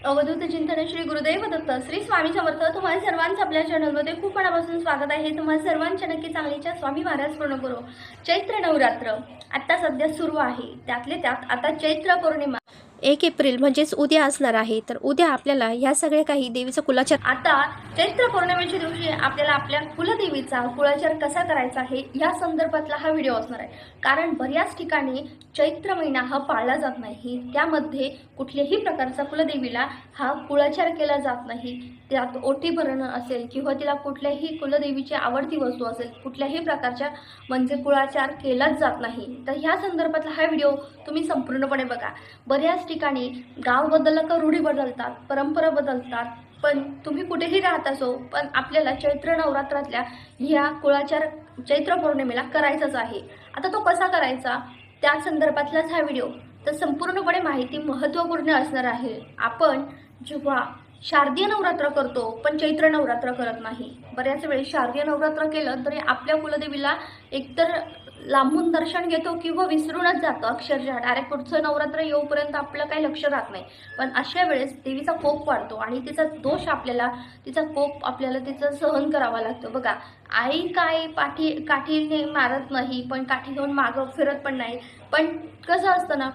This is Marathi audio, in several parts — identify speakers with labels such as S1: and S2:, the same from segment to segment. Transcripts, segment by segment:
S1: अवधूत चिंतन श्री गुरुदेव दत्त श्री स्वामी समर्थ. तुम्हाला सर्वांचं आपल्या चॅनलमध्ये खूप मनापासून स्वागत आहे. तुम्हाला सर्वांच्या नक्की चांगलीच्या स्वामी महाराज पूर्ण करो. चैत्र नवरात्र आता सध्या सुरू आहे. त्यातले त्यात आता चैत्र पौर्णिमा
S2: 1 एप्रिल म्हणजेच उद्या असणार आहे. तर उद्या आपल्याला ह्या सगळ्या काही देवीचं कुलाचार,
S1: आता चैत्र पौर्णिमेच्या दिवशी आपल्याला आपल्या कुलदेवीचा कुलाचार कसा करायचा आहे या संदर्भातला हा व्हिडिओ असणार आहे. कारण बऱ्याच ठिकाणी चैत्र महिना हा पाळला जात नाही, त्यामध्ये कुठल्याही प्रकारचा कुलदेवीला हा कुलाचार केला जात नाही. त्यात ओटी भरणं असेल किंवा तिला कुठल्याही कुलदेवीची आवडती वस्तू असेल, कुठल्याही प्रकारच्या म्हणजे कुलाचार केलाच जात नाही. तर ह्या संदर्भातला हा व्हिडिओ तुम्ही संपूर्णपणे बघा. बऱ्याच ठिकाणी गाव बदललं का रूढी बदलतात, परंपरा बदलतात, पण तुम्ही कुठेही राहत असो पण आपल्याला चैत्र नवरात्रातल्या ह्या कुळाचार चैत्र पौर्णिमेला करायचाच आहे. आता तो कसा करायचा त्या संदर्भातलाच हा व्हिडिओ. तर संपूर्णपणे माहिती महत्त्वपूर्ण असणार आहे. आपण जेव्हा शारदीय नवरात्र करतो पण चैत्र नवरात्र करत नाही. बऱ्याच वेळेस शारदीय नवरात्र केलं तरी आपल्या कुलदेवीला एकतर लांबून दर्शन घेतो किंवा विसरूनच जातो. अक्षरशः डायरेक्ट पुढचं नवरात्र येऊपर्यंत आपलं काही लक्ष राहत नाही. पण अशा वेळेस देवीचा कोप वाढतो आणि तिचा दोष आपल्याला, तिचा कोप आपल्याला तिचं सहन करावा लागतो. बघा, आई काय काठीने मारत नाही पण काठी घेऊन मागं फिरत पण नाही. पण कसं असतं ना,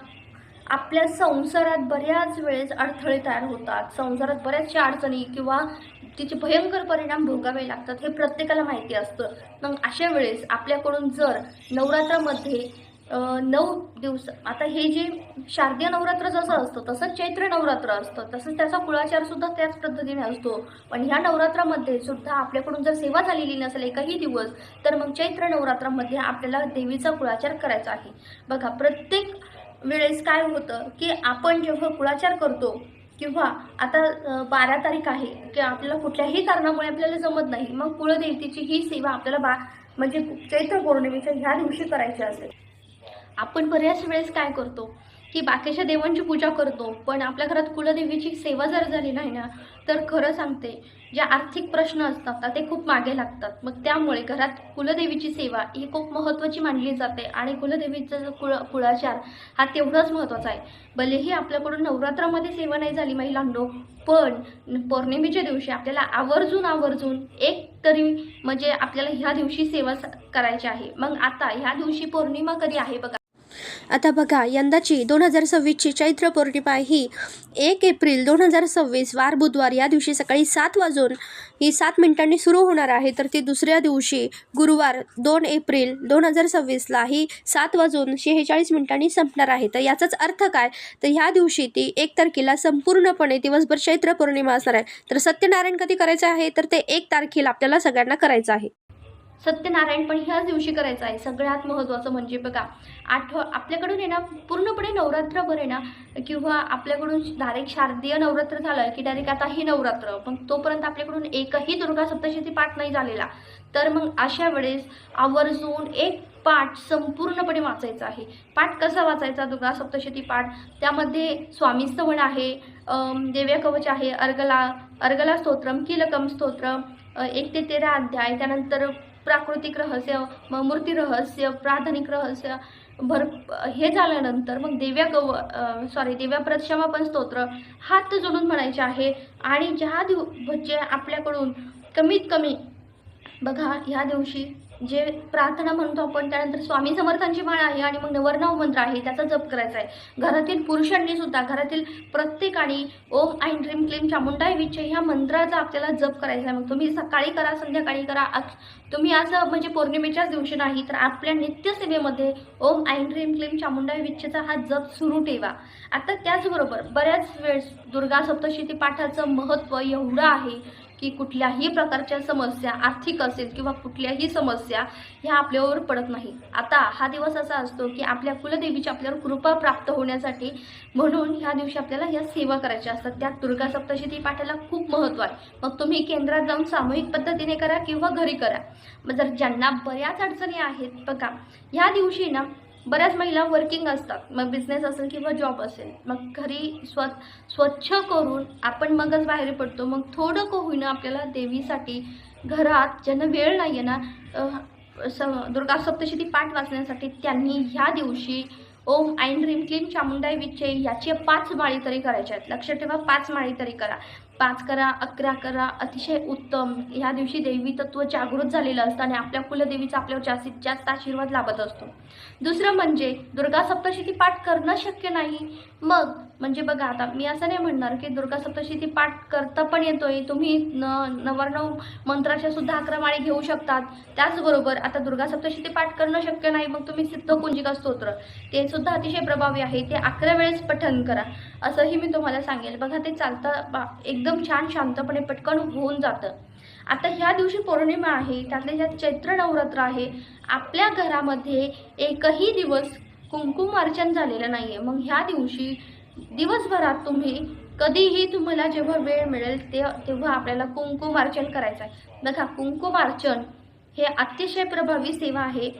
S1: आपल्या संसारात बऱ्याच वेळेस अडथळे तयार होतात. संसारात बऱ्याचशा अडचणी किंवा तिचे भयंकर परिणाम भोगावे लागतात, हे प्रत्येकाला माहिती असतं. मग अशा वेळेस आपल्याकडून जर नवरात्रामध्ये 9 दिवस, आता हे जे शारदीय नवरात्र जसं असतं तसंच चैत्र नवरात्र असतं, तसंच त्याचा कुळाचार सुद्धा त्याच पद्धतीने असतो. पण ह्या नवरात्रामध्ये सुद्धा आपल्याकडून जर सेवा झालेली नसेल एकही दिवस, तर मग चैत्र नवरात्रामध्ये आपल्याला देवीचा कुळाचार करायचा आहे. बघा, प्रत्येक वेळेस काय होतं की आपण जेव्हा कुळाचार करतो किंवा आता 12 तारीख आहे की आपल्याला कुठल्याही कारणामुळे आपल्याला जमत नाही, मग कुळदेवतेची ही सेवा आपल्याला म्हणजे चैत्र पौर्णिमेच्या ह्या दिवशी करायची असते. आपण बऱ्याच वेळेस काय करतो की बाकीच्या देवांची पूजा करतो, पण आपल्या घरात कुलदेवीची सेवा जर झाली नाही ना, तर खरं सांगते जे आर्थिक प्रश्न असतात ना ते खूप मागे लागतात. मग त्यामुळे घरात कुलदेवीची सेवा ही खूप महत्त्वाची मानली जाते आणि कुलदेवीचं कुळाचार हा तेवढाच महत्त्वाचा आहे. भलेही आपल्याकडून नवरात्रामध्ये सेवा नाही झाली महिलांनो, पण पौर्णिमेच्या दिवशी आपल्याला आवर्जून एक तरी म्हणजे आपल्याला ह्या दिवशी सेवा करायची आहे. मग आता ह्या दिवशी पौर्णिमा कधी आहे बघा.
S2: आता बघा, यंदाची 2026ची चैत्र पौर्णिमा ही 1 एप्रिल 2026 वार बुधवार या दिवशी सकाळी 7 वाजून 7 मिनिटांनी सुरू होणार आहे. तर ती दुसऱ्या दिवशी गुरुवार 2 एप्रिल 2026ला ही 7 वाजून 46 मिनिटांनी संपणार आहे. तर याचाच अर्थ काय, तर ह्या दिवशी ती 1 तारखेला संपूर्णपणे दिवसभर चैत्र पौर्णिमा असणार आहे. तर सत्यनारायण कधी करायचं आहे, तर ते 1 तारखेला आपल्याला सगळ्यांना करायचं आहे.
S1: सत्यनारायण पण ह्याच दिवशी करायचं आहे. सगळ्यात महत्त्वाचं म्हणजे बघा, आपल्याकडून आहे ना पूर्णपणे नवरात्रभर आहे ना, किंवा आपल्याकडून डायरेक्ट शारदीय नवरात्र झालं की डायरेक्ट आता ही नवरात्र, पण तोपर्यंत आपल्याकडून एकही दुर्गा सप्तशती पाठ नाही झालेला, तर मग अशा वेळेस आवर्जून एक पाठ संपूर्णपणे वाचायचा आहे. पाठ कसा वाचायचा दुर्गा सप्तशती पाठ, त्यामध्ये स्वामी स्तवन आहे, देव्या कवच आहे, अर्गला स्तोत्रम, कीलकम स्तोत्र, 1 ते 13 अध्याय, त्यानंतर प्राकृतिक रहस्य, मूर्ती रहस्य, प्राधानिक रहस्य हे झाल्यानंतर मग देव्या प्रक्षमापन स्तोत्र हात जोडून म्हणायचे आहे. आणि म्हणजे आपल्याकडून कमीत कमी बघा ह्या दिवशी जे प्रार्थना म्हणतो आपण, त्यानंतर स्वामी समर्थांची माळ आहे आणि मग नवरनाव मंत्र आहे त्याचा जप करायचा आहे. घरातील पुरुषांनी सुद्धा, घरातील प्रत्येकाने ओम ऐं ह्रीं क्लीं चामुंडाय विच्चे ह्या मंत्राचा आपल्याला जप करायचा आहे. मग तुम्ही सकाळी करा, संध्याकाळी करा, तुम्ही असं म्हणजे पौर्णिमेच्याच दिवशी नाही तर आपल्या नित्यसेवेमध्ये ओम ऐं ह्रीं क्लीं चामुंडाय विच्चेचा हा जप सुरू ठेवा. आता त्याचबरोबर बऱ्याच वेळेस दुर्गा सप्तशती पाठाचं महत्त्व एवढं आहे की कुठल्याही प्रकारच्या समस्या, आर्थिक असेल किंवा कुठल्याही समस्या ह्या आपल्यावर पडत नाही. आता हा दिवस असा असतो की आपल्या कुलदेवीची आपल्यावर कृपा प्राप्त होण्यासाठी, म्हणून ह्या दिवशी आपल्याला या सेवा करायच्या असतात. त्यात दुर्गा सप्तशती पाठाला खूप महत्त्व आहे. मग तुम्ही केंद्रात जाऊन सामूहिक पद्धतीने करा किंवा घरी करा. मग जर ज्यांना बऱ्याच अडचणी आहेत बघा, ह्या दिवशी ना बऱ्याच महिला वर्किंग असतात, मग बिझनेस असेल किंवा जॉब असेल, मग घरी स्वच्छ करून आपण मगच बाहेर पडतो. मग थोडं का होईना आपल्याला देवीसाठी घरात ज्यांना वेळ नाही आहे ना दुर्गा सप्तशती पाठ वाचण्यासाठी, त्यांनी ह्या दिवशी ओम ऐन ह्रीम क्लीम चामुंडाई विचे याची 5 माळी तरी करायच्या आहेत. लक्षात ठेवा, 5 माळी तरी करा. 5 करा, 11 करा, अतिशय उत्तम. ह्या दिवशी दैवी तत्व जागृत झालेलं असतं आणि आपल्या कुलदेवीचा आपल्यावर जास्तीत जास्त आशीर्वाद लाभत असतो. दुसरं म्हणजे दुर्गा सप्तशती पाठ करणं शक्य नाही. मग म्हणजे बघा, आता मी असं नाही म्हणणार की दुर्गा सप्तशती पाठ करता पण येतोय, तुम्ही 99 मंत्राच्या सुद्धा 11 माळी घेऊ शकतात. त्याचबरोबर आता दुर्गा सप्तशती पाठ करणं शक्य नाही, मग तुम्ही सिद्धकुंजिका स्तोत्र ते सुद्धा अतिशय प्रभावी आहे, ते 11 वेळेस पठण करा असंही मी तुम्हाला सांगेल. बघा, ते चालतं एकदम छान शांतपणे पटकन होऊन जातं. आता ह्या दिवशी पौर्णिमा आहे, त्यातले ज्यात चैत्र नवरात्र आहे. आपल्या घरामध्ये एकही दिवस कुंकुम अर्चन झालेलं नाही आहे. मग ह्या दिवशी दिवसभरात तुम्ही कधीही तुम्हाला जेव्हा वेळ मिळेल तेव्हा आपल्याला कुंकुम अर्चन करायचं आहे. बघा, कुंकुम अर्चन हे अतिशय प्रभावी सेवा आहे.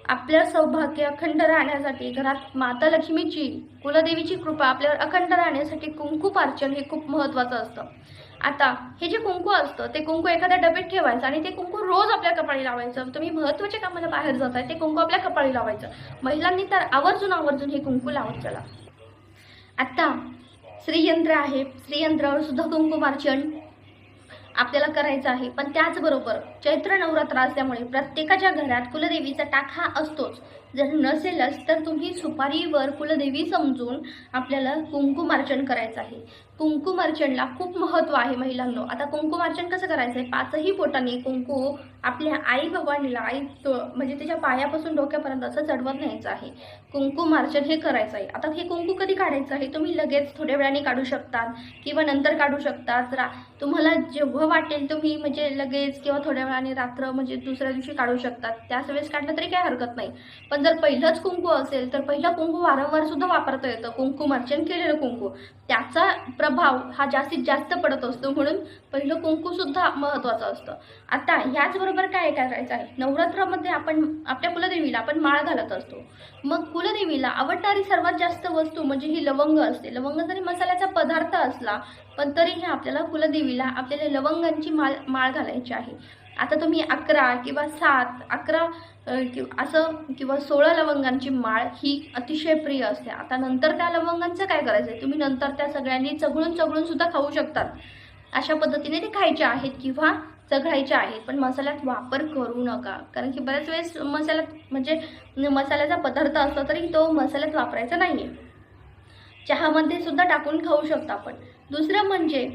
S1: आपल्या सौभाग्य अखंड राहण्यासाठी, घरात माता लक्ष्मीची कुलदेवीची कृपा आपल्यावर अखंड राहण्यासाठी कुंकुम अर्चन हे खूप महत्त्वाचं असतं. आता हे जे कुंकू असतं ते कुंकू एखाद्या डब्यात ठेवायचं आणि ते कुंकू रोज आपल्या कपाळी लावायचं. तुम्ही महत्त्वाच्या कामाला बाहेर जाताय, ते कुंकू आपल्या कपाळी लावायचं. महिलांनी तर आवर्जून हे कुंकू लावत चला. आता श्रीयंत्र आहे, श्रीयंत्रावर सुद्धा कुंकुमार्चन आपल्याला करायचं आहे. पण त्याचबरोबर चैत्र नवरात्र असल्यामुळे प्रत्येकाच्या घरात कुलदेवीचा टाक हा असतोच. जर नसेलच तर तुम्ही सुपारीवर कुलदेवी समजून आपल्याला कुंकुमार्चन करायचं आहे. कुंकुमार्चनला खूप महत्त्व आहे महिलांनो. आता कुंकुमार्चन कसं करायचं आहे? 5ही बोटांनी कुंकू आपल्या आई भवानीला म्हणजे त्याच्या पायापासून डोक्यापर्यंत असं चढवत न्यायचं आहे. कुंकुमार्चन हे करायचं आहे. आता हे कुंकू कधी काढायचं आहे? तुम्ही लगेच थोड्या वेळाने काढू शकतात किंवा नंतर काढू शकतात. तुम्हाला जेव्हा वाटेल तुम्ही म्हणजे लगेच किंवा थोड्या वेळाने रात्र म्हणजे दुसऱ्या दिवशी काढू शकतात. त्याच वेळेस काढलं तरी काही हरकत नाही. पण जर पहिलंच कुंकू असेल तर पहिलं कुंकू वारंवार सुद्धा वापरता येतं. कुंकुमार्चन केलेलं कुंकू त्याचा प्रभाव हा जास्तीत जास्त पडत असतो, म्हणून पहिलं कुंकू सुद्धा महत्त्वाचं असतं. आता ह्याचबरोबर काय करायचं आहे? नवरात्रामध्ये आपण आपल्या कुलदेवीला आपण माळ घालत असतो. मग कुलदेवीला आवडणारी सर्वात जास्त वस्तू म्हणजे ही लवंग असते. लवंग जरी मसाल्याचा पदार्थ असला पण तरीही आपल्याला कुलदेवीला आपल्याला लवंगांची माळ घालायची आहे. आता तुम्ही 11 किंवा 7, 11 असं किंवा 16 लवंगांची माळ ही अतिशय प्रिय असते. आता नंतर त्या लवंगांचं काय करायचं आहे? तुम्ही नंतर त्या सगळ्यांनी चघळून सुद्धा खाऊ शकतात. अशा पद्धतीने ते खायच्या आहेत किंवा चघळायच्या आहेत, पण मसाल्यात वापर करू नका. कारण की बऱ्याच वेळेस मसाल्यात म्हणजे मसाल्याचा पदार्थ असला तरी तो मसाल्यात वापरायचा नाही आहे. चहामध्ये सुद्धा टाकून खाऊ शकता आपण. दुसरं म्हणजे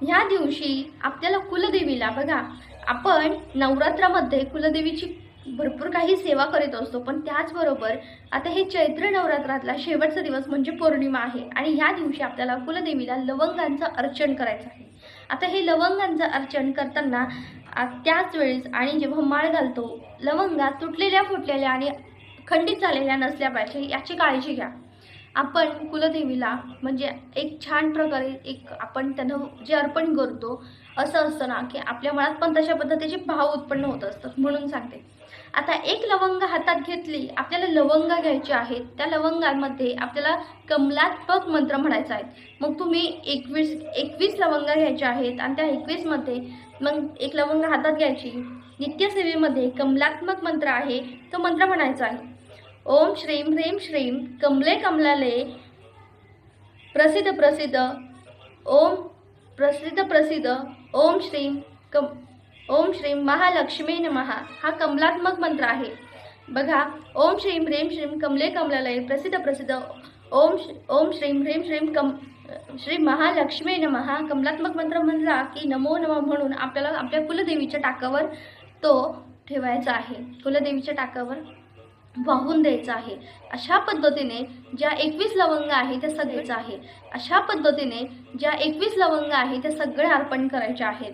S1: ह्या दिवशी आपल्याला कुलदेवीला बघा, आपण नवरात्रामध्ये कुलदेवीची भरपूर काही सेवा करीत असतो, पण त्याचबरोबर आता हे चैत्र नवरात्रातला शेवटचा दिवस म्हणजे पौर्णिमा आहे आणि ह्या दिवशी आपल्याला कुलदेवीला लवंगांचं अर्चन करायचं आहे. आता हे लवंगांचं अर्चन करताना त्याच वेळेस आणि जेव्हा माळ घालतो, लवंगा तुटलेल्या फुटलेल्या आणि खंडित झालेल्या नसल्या पाहिजे याची काळजी घ्या. आपण कुलदेवीला म्हणजे एक छान प्रकारे एक आपण त्यांना जे अर्पण करतो असं असतं ना की आपल्या मनात पण तशा पद्धतीचे भाव उत्पन्न होत असतात, म्हणून सांगते. आता एक लवंग हातात घेतली, आपल्याला लवंग घ्यायचे आहेत. त्या लवंगांमध्ये आपल्याला कमलात्मक मंत्र म्हणायचा आहे. मग तुम्ही 21 लवंग घ्यायच्या आहेत आणि त्या 21मध्ये मग एक लवंग हातात घ्यायची. नित्यसेवेमध्ये कमलात्मक मंत्र आहे, तो मंत्र म्हणायचा आहे. ओम श्रीम ह्रीम श्रीम कमले कमलाले प्रसिद्ध ओम प्रसिद्ध ओम श्रीम महालक्ष्मी नमः हा कमलात्मक मंत्र आहे. बघा, ओम श्रीम ह्रीम श्रीम कमले कमलालय प्रसिद्ध ओम श्रीम ह्रीम श्रीम श्री महालक्ष्मी नमः हा कमलात्मक मंत्र म्हणला की नमो नमः म्हणून आपल्याला आपल्या कुलदेवीच्या टाकावर तो ठेवायचा आहे. कुलदेवीच्या टाकावर वाहून द्यायचं आहे. अशा पद्धतीने ज्या 21 लवंग आहे त्या सगळेच आहे. अशा पद्धतीने ज्या 21 लवंग आहे त्या सगळे अर्पण करायचे आहेत.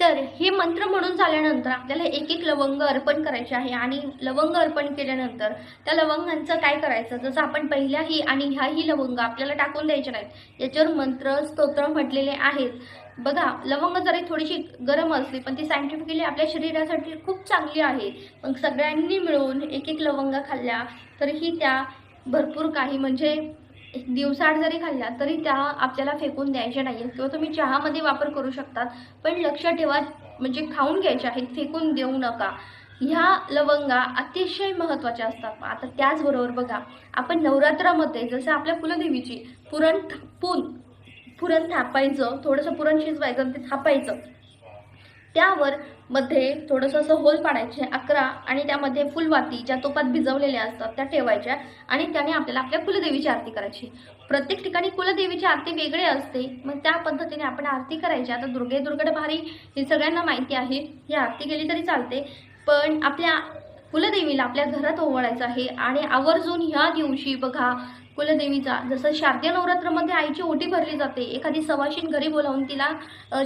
S1: तर हे मंत्र म्हणून झाल्यानंतर आपल्याला एक लवंग अर्पण करायचे आहे आणि लवंग अर्पण केल्यानंतर त्या लवंगांचं काय करायचं? जसं आपण पहिल्याही आणि ह्याही लवंग आपल्याला टाकून द्यायचे नाहीत. याच्यावर मंत्र स्तोत्र म्हटलेले आहेत. बघा, लवंग जरी थोडीशी गरम असली पण ती सायंटिफिकली आपल्या शरीरासाठी खूप चांगली आहे. मग सगळ्यांनी मिळून एक लवंग खाल्ल्या तरीही त्या भरपूर काही म्हणजे दिवसाआड जरी खाल्ल्या तरी त्या आपल्याला फेकून द्यायच्या नाही आहेत किंवा तुम्ही चहामध्ये वापर करू शकतात. पण लक्षात ठेवा, म्हणजे खाऊन घ्यायच्या आहेत, फेकून देऊ नका. ह्या लवंगा अतिशय महत्त्वाच्या असतात. आता त्याचबरोबर बघा, आपण नवरात्रामध्ये जसं आपल्या कुलदेवीची पुरण थापायचं, थोडंसं पुरण शिजवायचं आणि ते थापायचं. त्यावर मध्ये थोडंसं असं होल पाडायचे 11 आणि त्यामध्ये फुलवाती ज्या तुपात भिजवलेल्या असतात त्या ठेवायच्या आणि त्याने आपल्याला आपल्या कुलदेवीची आरती करायची. प्रत्येक ठिकाणी कुलदेवीची आरती वेगळी असते, मग त्या पद्धतीने आपण आरती करायची. आता दुर्गेत भारी हे सगळ्यांना माहिती आहे, ही आरती केली तरी चालते, पण आपल्या कुलदेवीला आपल्या घरात ओवाळायचं आहे. आणि आवर्जून ह्या दिवशी बघा, कुलदेवीचा जसं शारदीय नवरात्रामध्ये आईची ओटी भरली जाते, एखादी सवाशीण घरी बोलावून तिला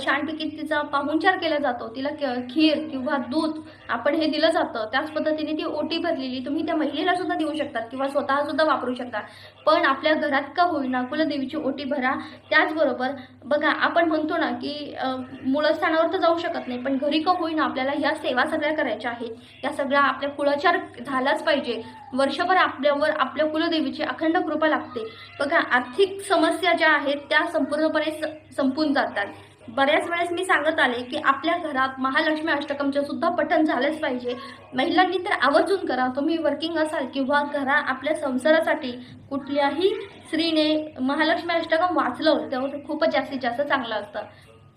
S1: छानपैकी तिचा पाहुणचार केला जातो, तिला खीर किंवा दूध आपण हे दिलं जातं. त्याच पद्धतीने ती ओटी भरलेली तुम्ही त्या महिलेला सुद्धा देऊ शकतात किंवा स्वतः सुद्धा वापरू शकता, पण आपल्या घरात का होईना कुलदेवीची ओटी भरा. त्याचबरोबर बघा, आपण म्हणतो ना की मूळस्थानावर तर जाऊ शकत नाही, पण घरी का होईना आपल्याला ह्या सेवा सगळ्या करायच्या आहेत. या सगळ्या आपल्या कुळाचार झालाच पाहिजे. वर्षभर आपल्यावर आपल्या कुलदेवीची अखंड कृपा लागते. बघा, आर्थिक समस्या ज्या आहेत त्या संपूर्णपणे संपून जातात. बऱ्याच वेळेस मी सांगत आले की आपल्या घरात महालक्ष्मी अष्टकमचं सुद्धा पठण झालंच पाहिजे. महिलांनी तर आवर्जून करा. तुम्ही वर्किंग असाल किंवा आपल्या संसारासाठी कुठल्याही स्त्रीने महालक्ष्मी अष्टकम वाचलं तर खूपच जास्तीत जास्त चांगलं असतं.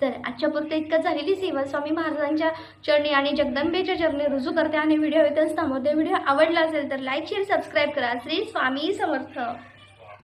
S1: तर आजच्या पुरते इतकं झालेली सेवा स्वामी महाराजांच्या चरणी आणि जगदंबेच्या चरणी रुजू करते आणि व्हिडिओ येतच थांबवते. व्हिडिओ आवडला असेल तर लाईक शेअर सबस्क्राईब करा. श्री स्वामी समर्थ.